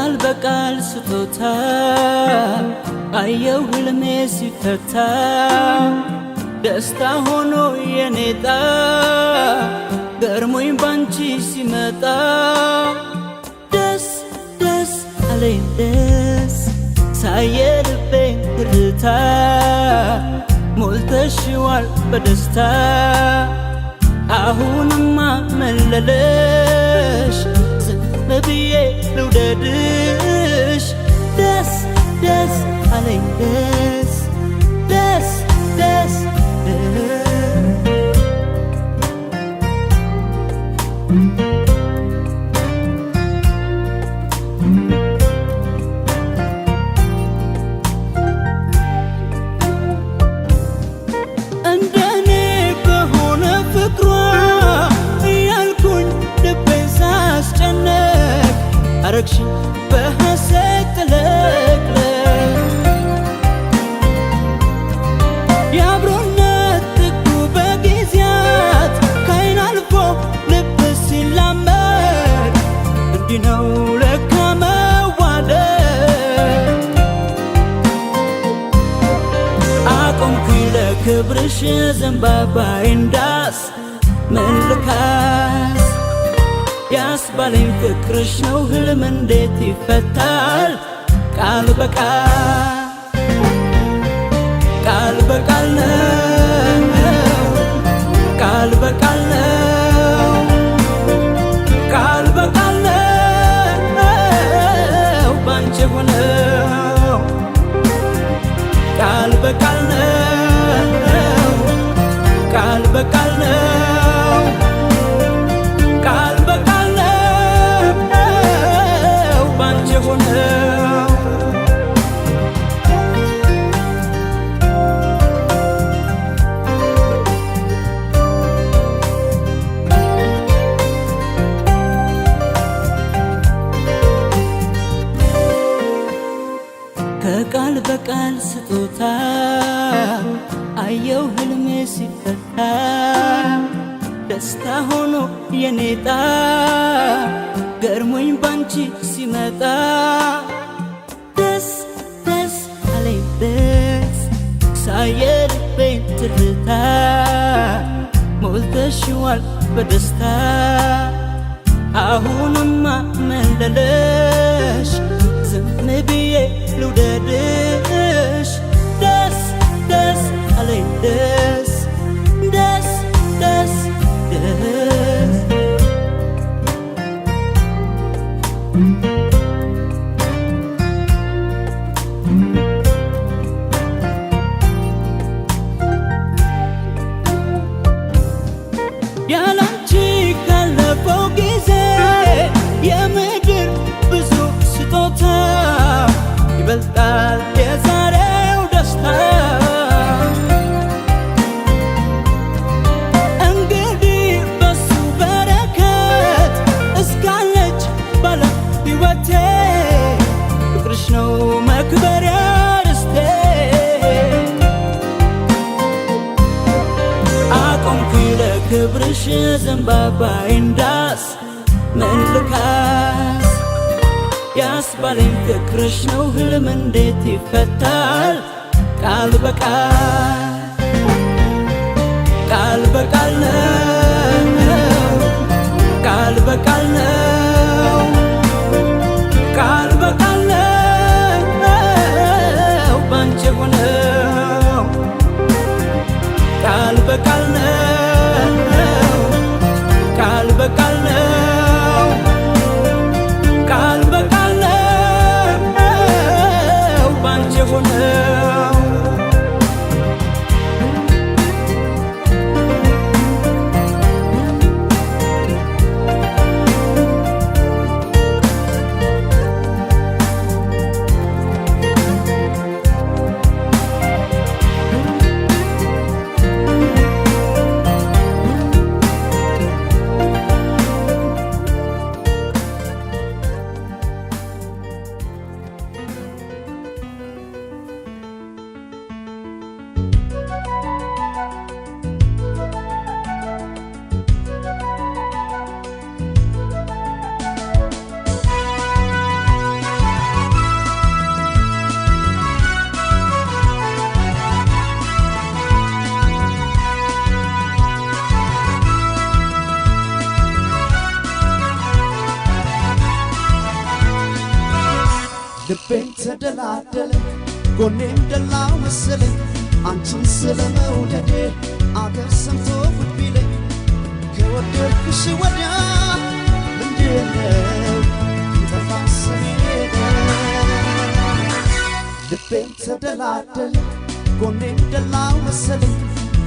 ከቃል በቃል ስጦታ አየው ህልሜ ሲፈታ ደስታ ሆኖ የኔጣ ገርሞኝ ባንቺ ሲመጣ ደስ ደስ አለኝ ደስ ሳየ ልቤን ትርታ ሞልተሽዋል በደስታ አሁንማ መለለሽ ዝም ብዬ ልውደድሽ ደስ ደስ አለኝ ደስ ደስ ደስ እንደኔ በሆነ ፍቅሯ እያልኩኝ ልቤን ሳስጨነቅ አረግሽኝ በሐሴት ጥለቅለቅ የአብሮነት ጥጉ በጊዜያት ከዓይን አልፎ ልብ ሲላመድ እንዲህ ነው ለካ መዋደድ አቆምኩኝ ለክብርሽ ዘንባባዬን ዳስ ምን ልካስ ያስባለኝ ፍቅርሽ ነው ህልም እንዴት ይፈታል ቃል በቃል ቃል በቃል ነው ቃል በቃል ነው ቃል በቃል ነው ባንቺ ሆነው ቃል በቃል ነው ቃል በቃል ነው ቃል በቃል ነው ባንቺ ሆነው ከቃል በቃል ስጦታ አየው ህልሜ ሲፈታ ደስታ ሆኖ የኔጣ ገርሞኝ ባንቺ ሲመጣ ደስ ደስ አለኝ ደስ ሳየ ልቤን ትርታ ሞልተሽዋል በደስታ አሁንማ መለለሽ ዝም ብዬ ልውደድሽ ደስ ደስ አለኝ ደስ ደስ ደስ ደስ ያላንቺ ካለፈው ጊዜ የምድር ብዙ ስጦታ ይበልጣል የዛሬው ደስታ እንግዲህ በሱ በረከት እስካለች ባለ ሕይወቴ ፍቅርሽ ነው መክበሪያ ርስቴ አቆምኩኝ ለክብርሽ ዘንባባዬን ዳስ ምን ልካስ ያስባለኝ ፍቅርሽ ነው ህልም እንዴት ይፈታል ቃል በቃል ቃል በቃል ነው ቃል በቃል ነው ቃል በቃል ነው ባንቺ ሆነው ቃል በቃል ነው ቃል በቃል ነው ቃል በቃል ነው ባንቺ ሆነው ልቤን ተደላደለ ጎኔም ደላው መሰለኝ አንቺን ስለመውደዴ አገር ሰምቶ ጉድ ቢለኝ ከወደድኩሽ ወዲያ ምንድነው ይጠፋል ስሜ ልቤን ተደላደለ ጎኔም ደላው መሰለኝ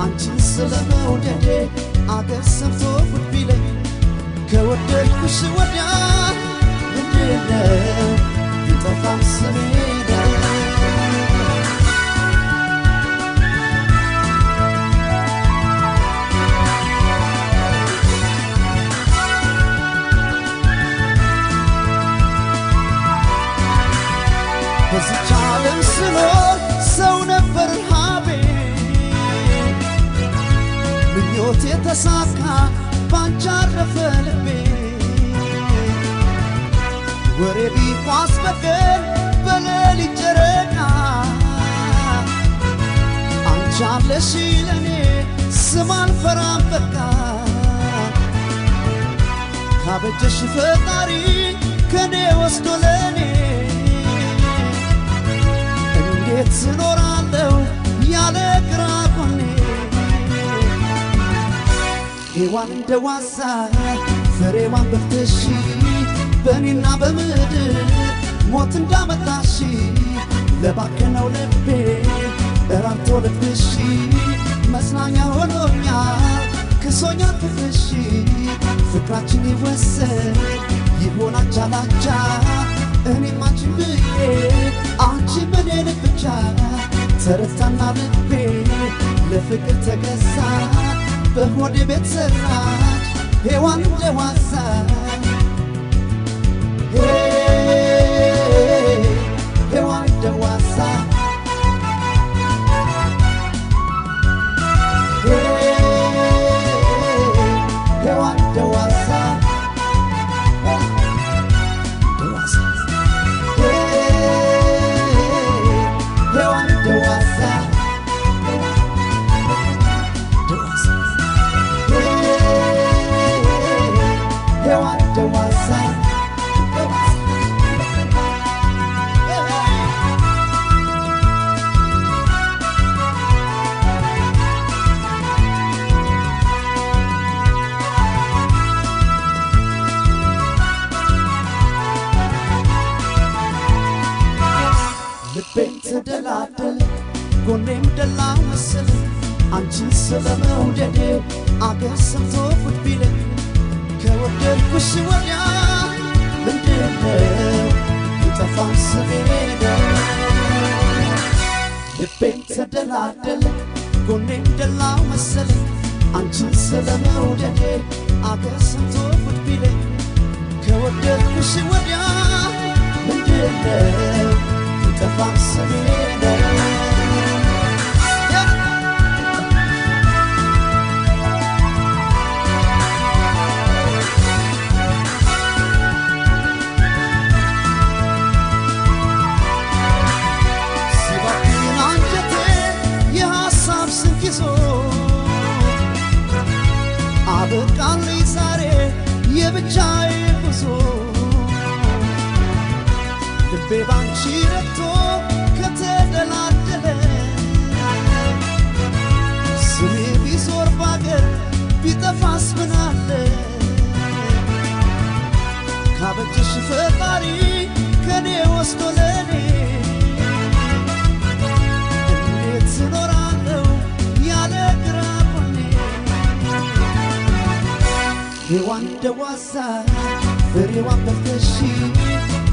አንቺን ስለመውደዴ አገር ሰምቶ ጉድ ቢለኝ ከወደድኩሽ ወዲያ ምንድነው ይጠፋል ስሜ በዚች ዓለም ስኖር ሰው ነበር ረሃቤ ምኞቴ ተሳካ ባንቺ አረፈ ልቤ ወሬ ቢኳስ በቀን በሌሊት ጨረቃ አንቺ አለሽ ለኔ ስም አልፈራም በቃ ካበጀሽ ፈጣሪ ከኔ ወስዶ ለኔ እንዴት እኖራለሁ ያለ ግራ ጎኔ ሔዋን እንደ ዋዛ ፍሬዋን በልተሽ በእኔና በምድር ሞት እንዳመጣሽ ለባከነው ልቤ እራብቶ ልብሽ መጽናኛ ሆኖኛል ክሶኛል ክፍሽ ፍቅራችን ይወሰድ ይሆን አቻ ላቻ እኔም አንቺን ብዬ አንቺም እኔን ብቻ ተረታና ልቤ ለፍቅር ተገዛ በሆዴ ቤት ሰራች ሔዋን እንደ ዋዛ ሔዋን እንደ ዋዛ ሔዋን እንደ ዋዛ ልቤን ተደላደለ ጎኔም ደላው መሰለኝ አንቺን ስለመውደዴ አገር ሰምቶ ጉድ ቢለኝ ከወደድኩሽ ወዲያ ምንድነው ይጠፋል ስሜ ልቤን ተደላደለ ጎኔም ደላው መሰለኝ አንቺን ስለመውደዴ አገር ሰምቶ ጉድ ቢለኝ ከወደድኩሽ ወዲያ ምንድነው ይጠፋል ስሜ ሲባክን አንጀቴ የሐሳብ ስንቅ ይዞ አበቃልኝ ዛሬ የብቻዬ ጉዞ ልቤ ባንቺ ረክቶ ከተደላደለ ስሜ ቢዞር ባገር ቢጠፋስ ምናለ ካበጀሽ ፈጣሪ ከኔ ወስዶ ለኔ እንዴት እኖራለሁ ያለ ግራ ጎኔ ሔዋን እንደ ዋዛ ፍሬዋን በልተሽ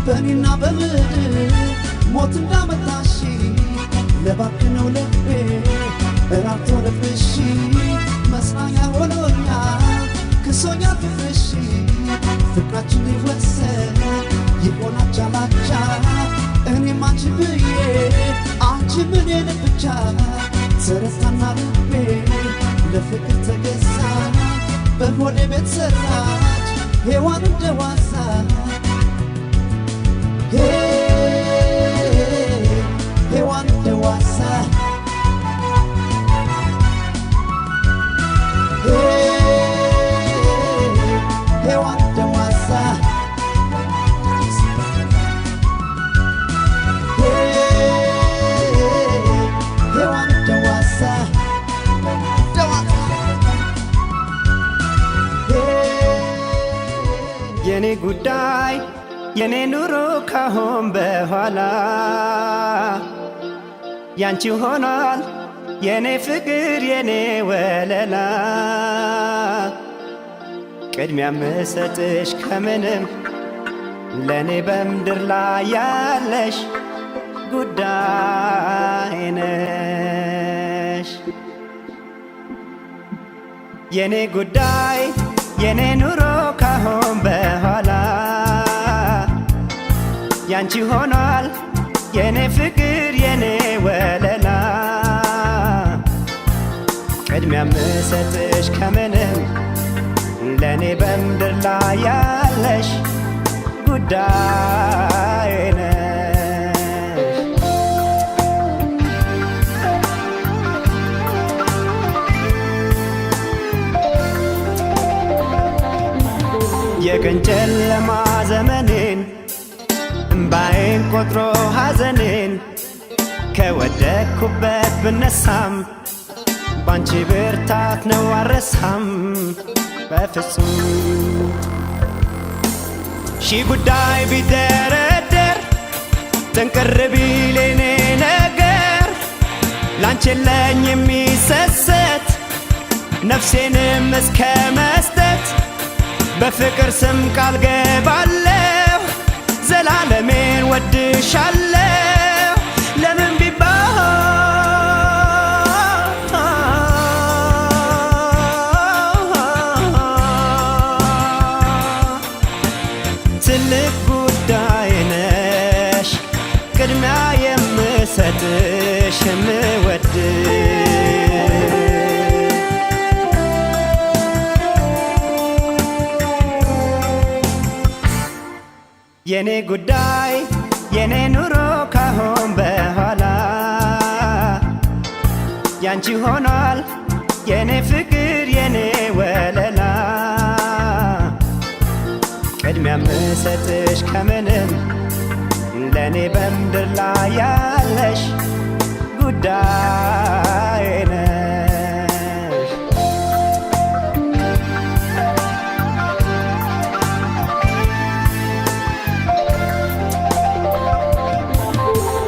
በእኔና በምድር ሞት እንዳመጣሽ ለባከነው ልቤ እራብቶ ልብሽ መጽናኛ ሆኖኛል ክሶኛል ክፍሽ ፍቅራችን ሊወሰድ ይሆን አቻ ላቻ እኔም አንቺን ብዬ አንቺም እኔን ብቻ ተረታና ልቤ ለፍቅር ተገዛ በሆዴ ቤት ሰራች ሔዋን እንደ ዋዛ ሔዋን እንደ ዋዛ ሔዋን እንደ ዋዛ ጉዳይ የኔ ኑሮ ካሁን በኋላ ያንቺ ሆኗል የኔ ፍቅር የኔ ወለላ ቅድሚያ ምሰጥሽ ከምንም ለኔ በምድር ላይ ያለሽ ጉዳይ ነሽ የኔ ጉዳይ የኔ ኑሮ ካሁን በኋላ ያንቺ ሆኗል የኔ ፍቅር የኔ ወለላ ቅድሚያ ምሰጥሽ ከምንም ለኔ በምድር ላይ ያለሽ ጉዳይ ነሽ የቀን ጨለማ ዘመኔን እምባዬን ቆጥሮ ሐዘኔን ከወደቅኩበት ብነሳም ባንቺ ብርታት ነው አልረሳም በፍጹም ሺህ ጉዳይ ቢደረደር ጥንቅር ቢል የኔ ነገር ላንቺ የለኝ የሚሰሰት ነፍሴንም እስከ መስጠት በፍቅር ስም ቃል ገባለሁ ዘላለሜን ወድሻለሁ ለምን ቢባል ትልቅ ጉዳይ ነሽ ቅድሚያ የምሰጥሽ የምወድሽ የኔ ጉዳይ የኔ ኑሮ ካሁን በኋላ ያንቺ ሆኗል የኔ ፍቅር የኔ ወለላ ቅድሚያ ምሰጥሽ ከምንም ለኔ በምድር ላይ ያለሽ ጉዳይ ነሽ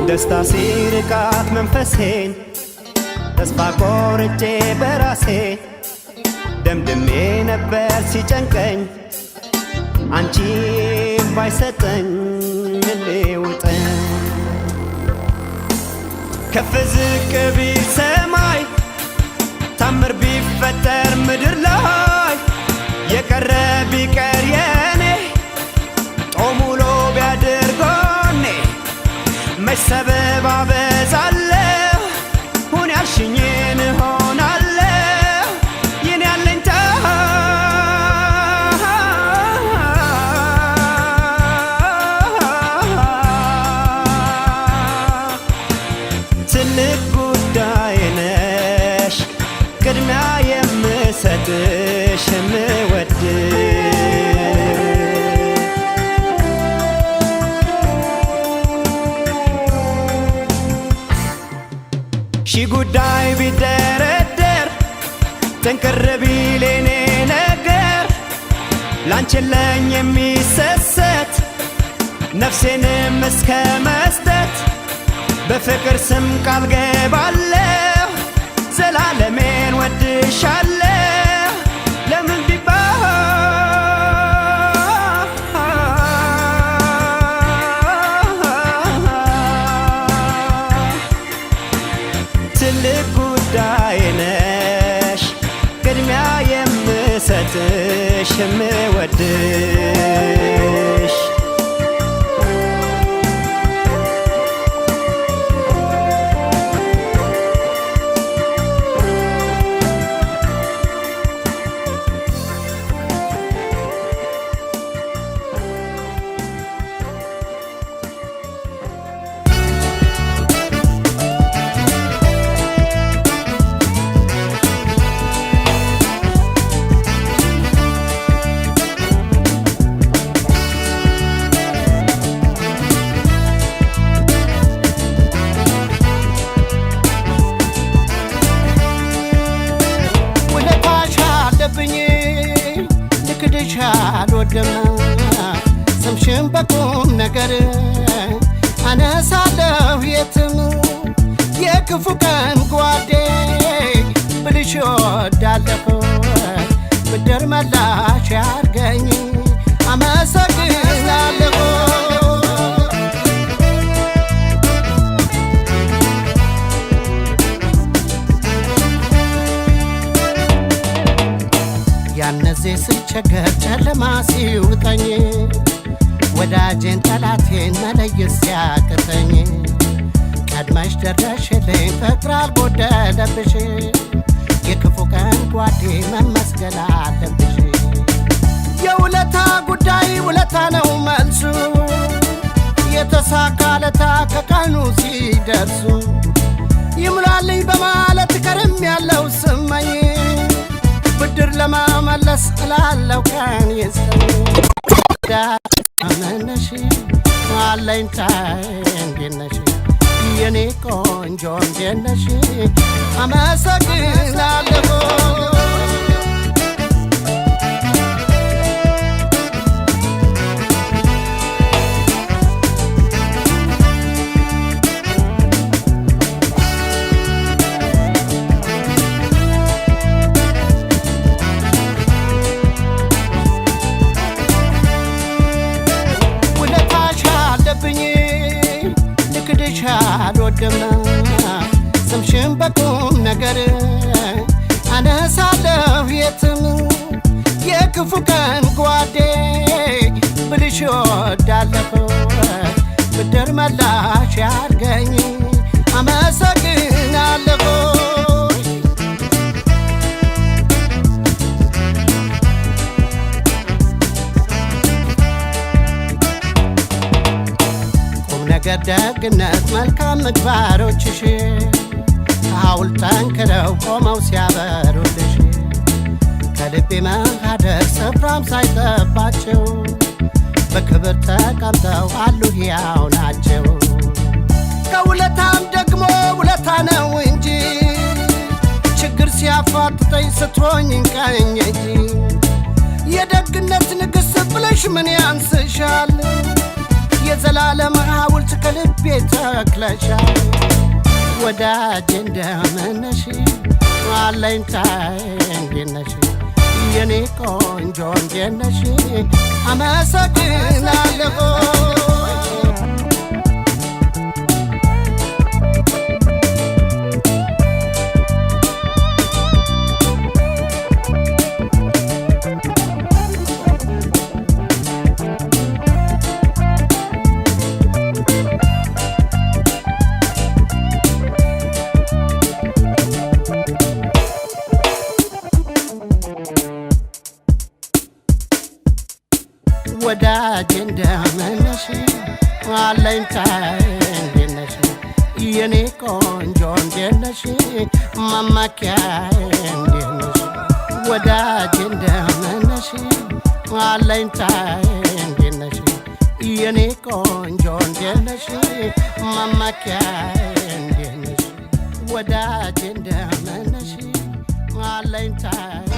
ደስታ ሲርቃት መንፈሴን ተስፋ ቆርጬ በራሴ ደምድሜ ነበር ሲጨንቀኝ አንቺም ባይሰጠኝ ምን ልውጠኝ ከፍ ዝቅ ቢል ሰማይ ታምር ቢፈጠር ምድር ላይ የቀረ ቢቀር የኔ ጦም ውሎ ቢያድር ጎኔ መች ሰበብ አበዛለሁ ሁን ያልሽኝን እሆናለሁ ይህን ያለኝታ ትልቅ ጉዳይ ነሽ ቅድሚያ የምሰጥሽ የምወድሽ ሺህ ጉዳይ ቢደረደር ጥንቅር ቢል የኔ ነገር ላንቺ የለኝ የሚሰሰት ነፍሴንም እስከ መስጠት በፍቅር ስም ቃል ገባለሁ ዘላለሜን ወድሻለሁ ለምን ቢባል ትልቅ ጉዳይ ነሽ ቅድሚያ የምሰጥሽ የምወድሽ ልክድሽ አልወድም ስምሽን በቁም ነገር አነሳለሁ የትም የክፉ ቀን ጓዴ ብልሽ ወዳለሁ ብድር መላሽ ያርገኝ አመሰግናለሁ ያነዜ ስቸገር ጨለማ ሲውጠኝ ወዳጄን ጠላቴን መለየት ሲያቅተኝ ቀድመሽ ደረሽልኝ ፍቅር አልጎደለብሽ የክፉ ቀን ጓዴ መመስገን አለብሽ የውለታ ጉዳይ ውለታ ነው መልሱ የተሳካለታ ከቀኑ ሲደርሱ ይሙላልኝ በማለት ከርም ያለው ስመኝ ብድር ለማመለስ እላለው ቀን ይስጠኝ ዳመነሽ አለኝታዬ እንዴት ነሽ የኔ ቆንጆ እንዴት ነሽ አመሰግናለሁ አልወድም ስምሽን በቁም ነገር አነሳለሁ የትም የክፉ ቀን ጓዴ ብልሽ ወዳለሁ ብድር መላሽ ያርገኝ አመሰግናለሁ ነገር ደግነት መልካም ምግባሮችሽ ሐውልት ጠንክረው ቆመው ሲያበሩልሽ ከልቤ ማህደር ስፍራም ሳይጠባቸው በክብር ተቀምጠው አሉ ሕያው ናቸው ከውለታም ደግሞ ውለታ ነው እንጂ ችግር ሲያፋጥጠኝ ስትሆኝኝ ቀኝ እንጂ የደግነት ንግሥት ብለሽ ምን ያንስሻል የዘላለም ሐውልት ከልቤ ተክለሻል ወዳጄ እንደምን ነሽ አለኝታዬ እንዴት ነሽ የኔ ቆንጆ እንዴት ነሽ አመሰግናለሁ ወዳጄ እንደምን ነሽ አለኝታዬ እንዴት ነሽ የኔ ቆንጆ እንዴት ነሽ መመኪያዬ እንዴት ነሽ ወዳጄ እንደምን ነሽ አለኝታዬ እንዴት ነሽ የኔ ቆንጆ እንዴት ነሽ መመኪያዬ እንዴት ነሽ ወዳጄ እንደምን ነሽ አለኝታዬ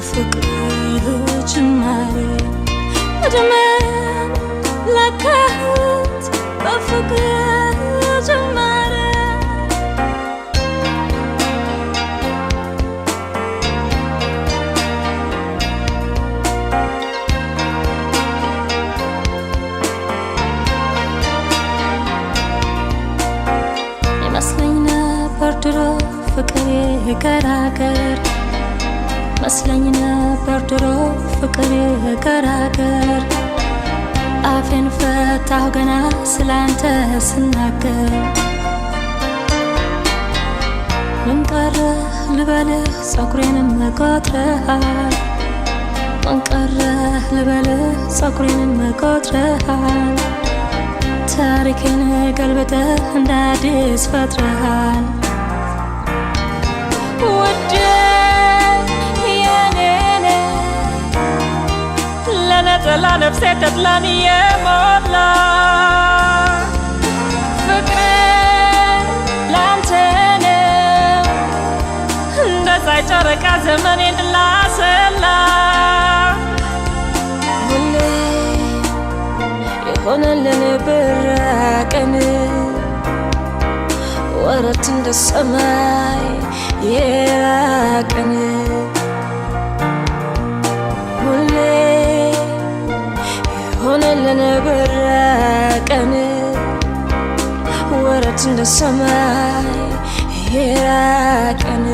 በፍቅር ጅማሬ እድሜን ለካሁት በፍቅር ጅማሬ ይመስለኝ ነበር ድሮ ፍቅር የገራገር መስለኝ ነበር ድሮ ፍቅር የገራገር አፌን ፈታሁ ገና ስላንተ ስናገር ምን ቀረህ ልበልህ ጸጉሬንም ቆጥረሃል ምን ቀረህ ልበልህ ጸጉሬንም ቆጥረሃል ታሪኬን ገልብጠህ እንደ አዲስ ፈጥረሃል ውዴ የኔ ለነጠላ ነፍሴ ተድላን የሞላ ፍቅሬ ላንተ ነው እንደ ፀሐይ ጨረቃ ዘመኔን ላሰላ ሁሌ የሆነልን ብራቀን ወረት እንደ ሰማይ የራቀን ሁሌ የሆነልን ብራቀን ወረት እንደ ሰማይ የራቀን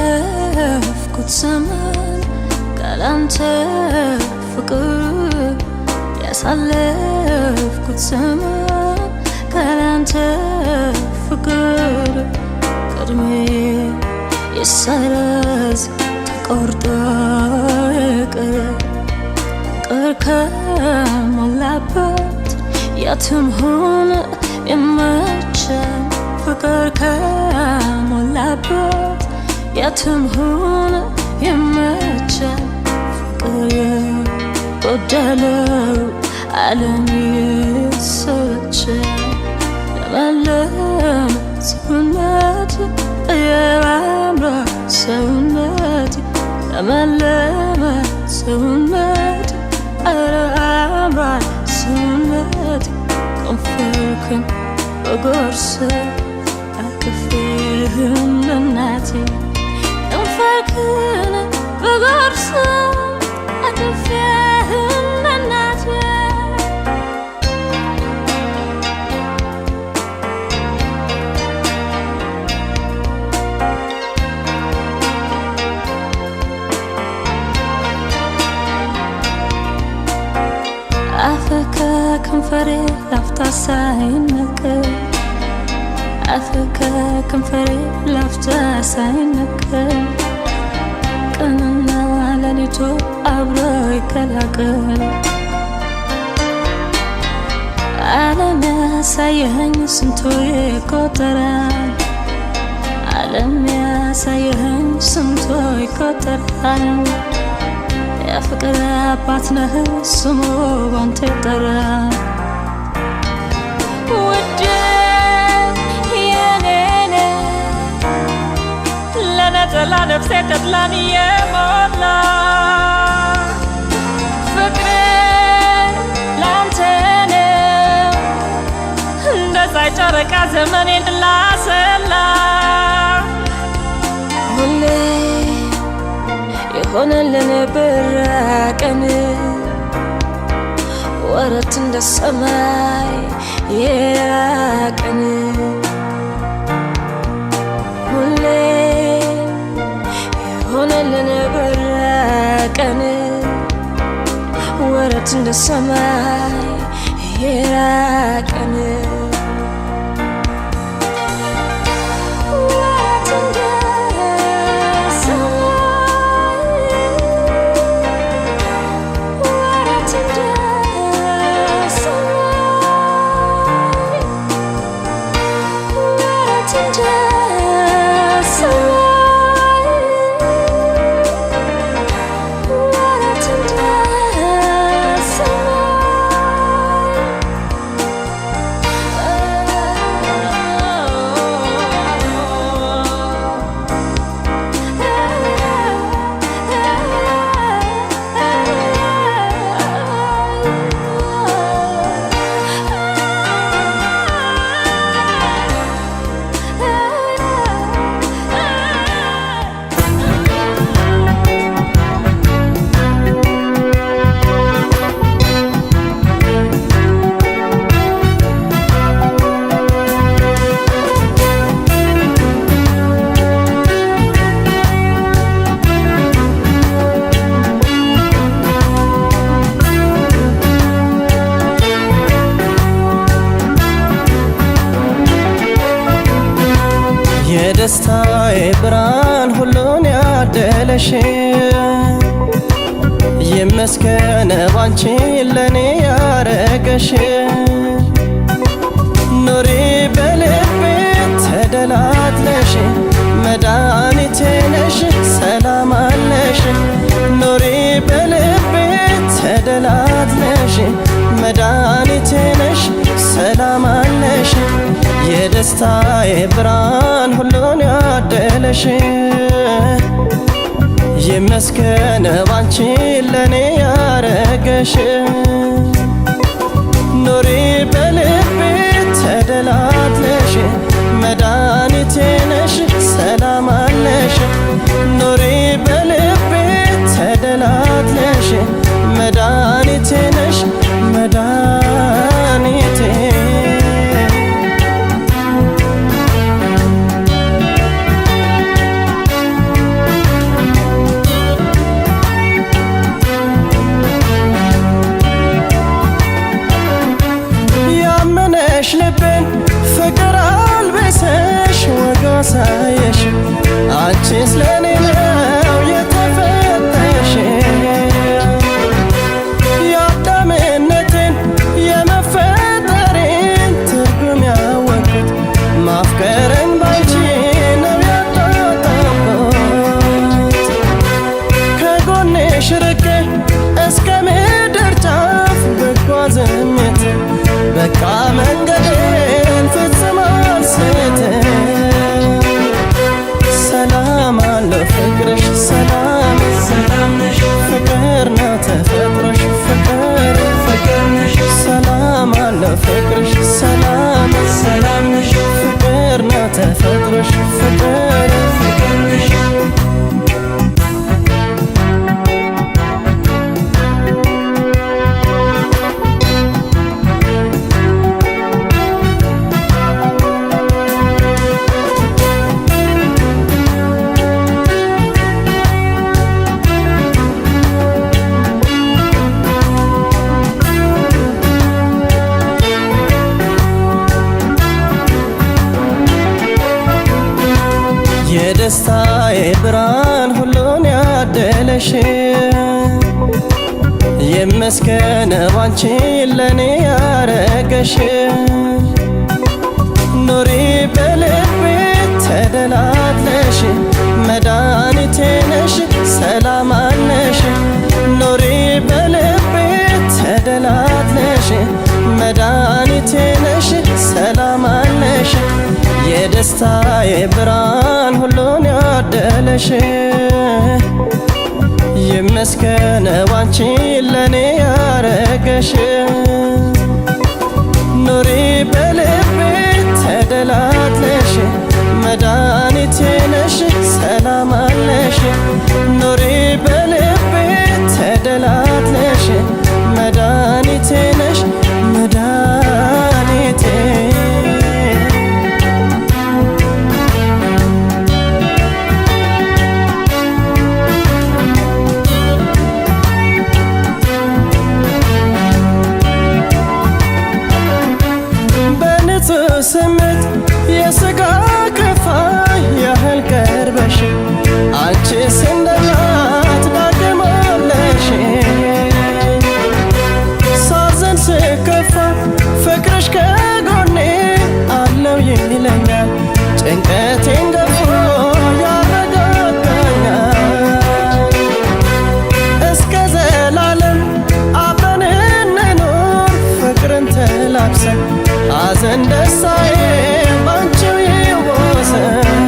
ያሳለፍኩት ዘመን ካላንተ ፍቅር ያሳለፍኩት ዘመን ካላንተ ፍቅር ቅድሜ ይሰረዝ ተቆርጦ ይቅር ፍቅር ከሞላበት የትም ሆነ ይመቻል ፍቅር ከሞላበት የትም ሆነ ይመቻል ፍቅር የጎደለው ዓለም ይሰለቻል ለመለም ሰውነት ያምራል ሰውነት ለመለመ ሰውነት ያምራል ሰውነት ከንፈርክን በጎርስ አቅፌህም እናቴ ከንፈርክን በጎርስ አቅፌህም እናቴ አፍህ ከከንፈሬ ላፍታ ሳይነቀል አፍህ ከከንፈሬ ላፍታ ሳይነቀል ቀንና ሌሊቱ አብሮ ይቀላቀል ዓለም ያሳየኸኝ ስንቱ ይቆጠራል ዓለም ያሳየኸኝ ስንቱ ይቆጠራል የፍቅር አባት ነህ ስሙ ባንተ ይጠራል ውዴ የኔ ለነጠላ ነፍሴ ተድላን የሞላ ፍቅሬ ላንተ ነው እንደ ፀሐይ ጨረቃ ዘመኔን ላሰላ ሁሌ የሆነልን ብራቀን ወረት እንደ ሰማይ የራቀን ሁሌ የሆነልን በራቀን ወረት እንደ ሰማይ የራቀን የደስታዬ ብርሃን ሁሉን ያደለሽ ይመስገን ባንቺ ለኔ ያረገሽ ኑሪ በልቤ ተደላትለሽ መድኃኒቴ ነሽ ሰላም አለሽ ኑሪ በልቤ ተደላትለሽ መድኃኒቴ ነሽ ሰላም አለሽ የደስታዬ ብርሃን ሁሉን ያደለሽ ይመስገን ባንቺ ለኔ ያረገሽ ኑሪ በልቤ ተደላትለሽ መድኃኒቴ ነሽ ሰላም አለሽ ኑሪ በልቤ ተደላትለሽ መድኃኒቴ ነሽ መድኃኒቴ ልቤን ፍቅር አልበሰሽ ወጋ ሳየሽ አንቺስ ለኔ ነው የተፈጠሽ የአዳምነቴን የመፈጠሬን ትርጉም ያወቅኩት ማፍቀርን ባንቺ ነው ያጣጣምኩት ከጎንሽ ርቄ እስከ ምድር ጫፍ ብጓዝም የትም በቃ መንገዴን ፍጽም አልስትም ሰላም አለው ፍቅርሽ ሰላም ሰላም ነሽ ፍቅር ነው ተፈጥሮሽ ፍቅር ፍቅር ነሽ ሰላም አለው ፍቅርሽ ሰላም ሰላም ነሽ ፍቅር ነው ተፈጥሮሽ ፍቅር ፍቅር ነሽ የደስታዬ ብርሃን ሁሉን ያደለሽ ይመስገን ባንቺ ለኔ ያረገሽ ኑሪ በልቤ ተደላትለሽ መድኃኒቴ ነሽ ሰላም አለሽ ኑሪ በልቤ ተደላትለሽ መድኃኒቴ ነሽ ሰላም አለሽ የደስታዬ ብርሃን ሁሉን ያደለሽ ይመስገን ባንቺ ለኔ ያረገሽ ኑሪ በልቤ ተደላትለሽ መድኃኒቴ ነሽ ሰላም አለሽ ኑሪ በልቤ ተደላትለሽ መድኃኒቴ ስሜት የሥጋ ክፋይ ያህል ቀርበሽ አንቺስ እንደ እናት ዳግም አለሽኝ። ሳዝን ስከፋ ፍቅርሽ ከጎኔ አለው ይለኛል ጭንቀቴን ገፎ ያረጋጋኛል። እስከ ዘላለም አብረን እንኖር ፍቅርን ተላብሰን ሐዘን ደስታዬ ባንቺው ይወሰን።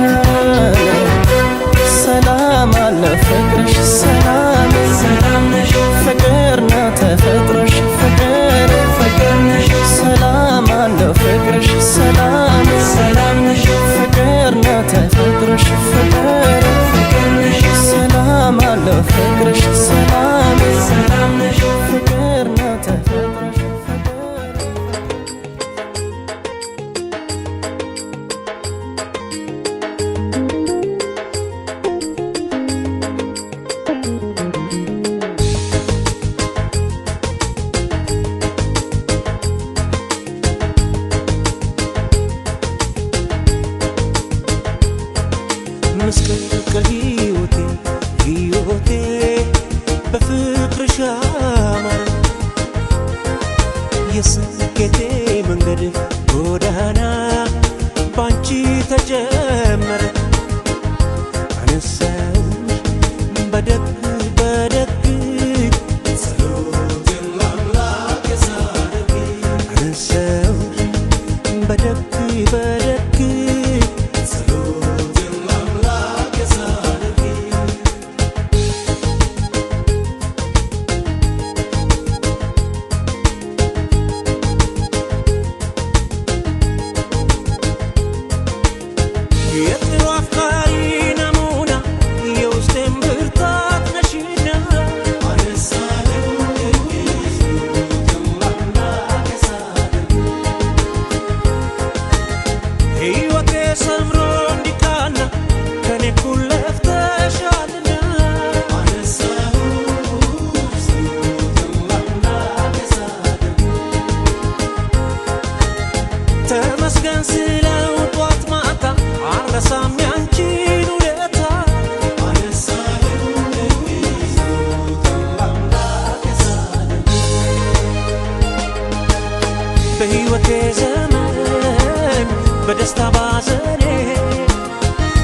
ሰላም አለ ፍቅርሽ ሰላም ሰላም ነሽ ፍቅር ነው ተፈጥሮሽ ፍቅር ፍቅር ነሽ ሰላም አለው ፍቅርሽ ሰላም ሰላም ነሽ ፍቅር ነው ተፈጥሮሽ ፍቅር ፍቅር ነሽ ሰላም አለው ፍቅርሽ ሰላም ሰላም ነሽ ፍቅር ነው ተፈጥሮሽ ፍቅር ምስቅልቅል ሕይወቴ በፍቅርሽ አማረ የስኬቴ መንገድ ጎዳና ባንቺ ተጀመረ። አነሳውሽ በደግ ጸሎቴን ለአምላክ ሳደርግ አነሳውሽ በደግ ጸሎቴን ለአምላክ ሳደርግ የጥሩ አፍቃሪ ናሙና የውስጤን ብርታት ነሽና ሕይወቴ ሰምሮ እንዲቃና ከኔ እኩል ለፍተሻልና ተመስገን ስለው ጧት ማታ አልረሳም ያንቺን ውለታ በሕይወቴ ዘመን በደስታ ባዘኔ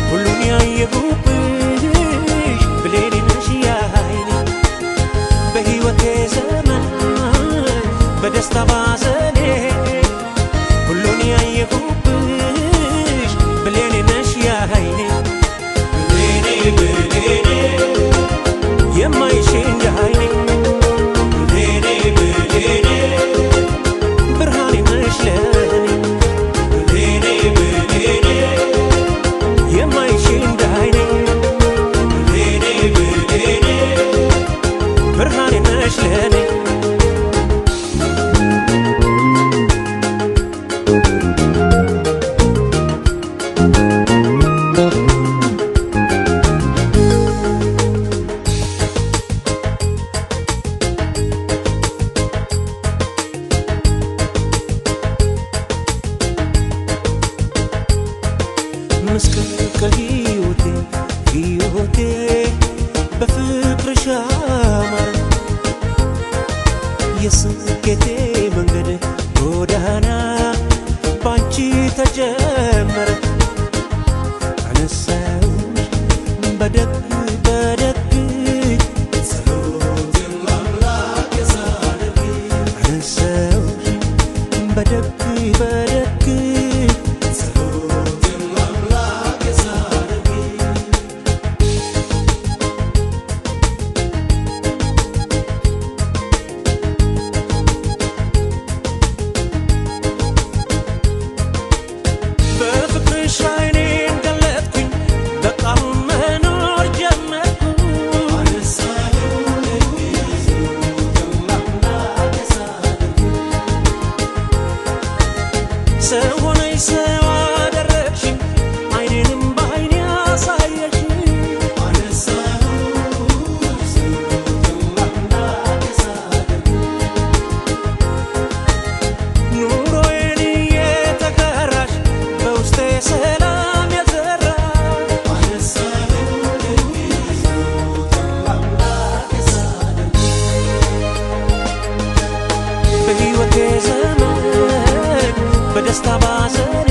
ሁሉን ያየሁብሽ ብሌኔ ነሽ ያይኔ በሕይወቴ ዘመን በደስታ ባዘኔ ሁሉን ያየሁብሽ ብሌኔ ነሽ ያይኔ ብሌኔ የማይሽ እንዳይኔ ብሌኔ ብርሃኔ ነሽ ለኔ ብሌኔ የማይሽ እንዳይኔ ብሌኔ ብርሃኔ ነሽ ለኔ ምስቅልቅል ሕይወቴ በፍቅርሽ አማረ የስኬቴ መንገድ ጎዳና ባንቺ ተጀመረ። አነሳውሽ በደግ ጸሎቴን ለአምላክ ሳደርግ አነሳውሽ በደግ ጸሎቴን ለአምላክ ሳደርግ በፍቅርሽ ዓይኔን ገለጥኩኝ በቃሉ መኖር ጀመርኩ ሰው ሆነሽ ሰው አደረግሽኝ ዓይኔንም በዓይኔ አሳየሽኝ ኑሮዬን እየተከ በደስታ ባዘኔ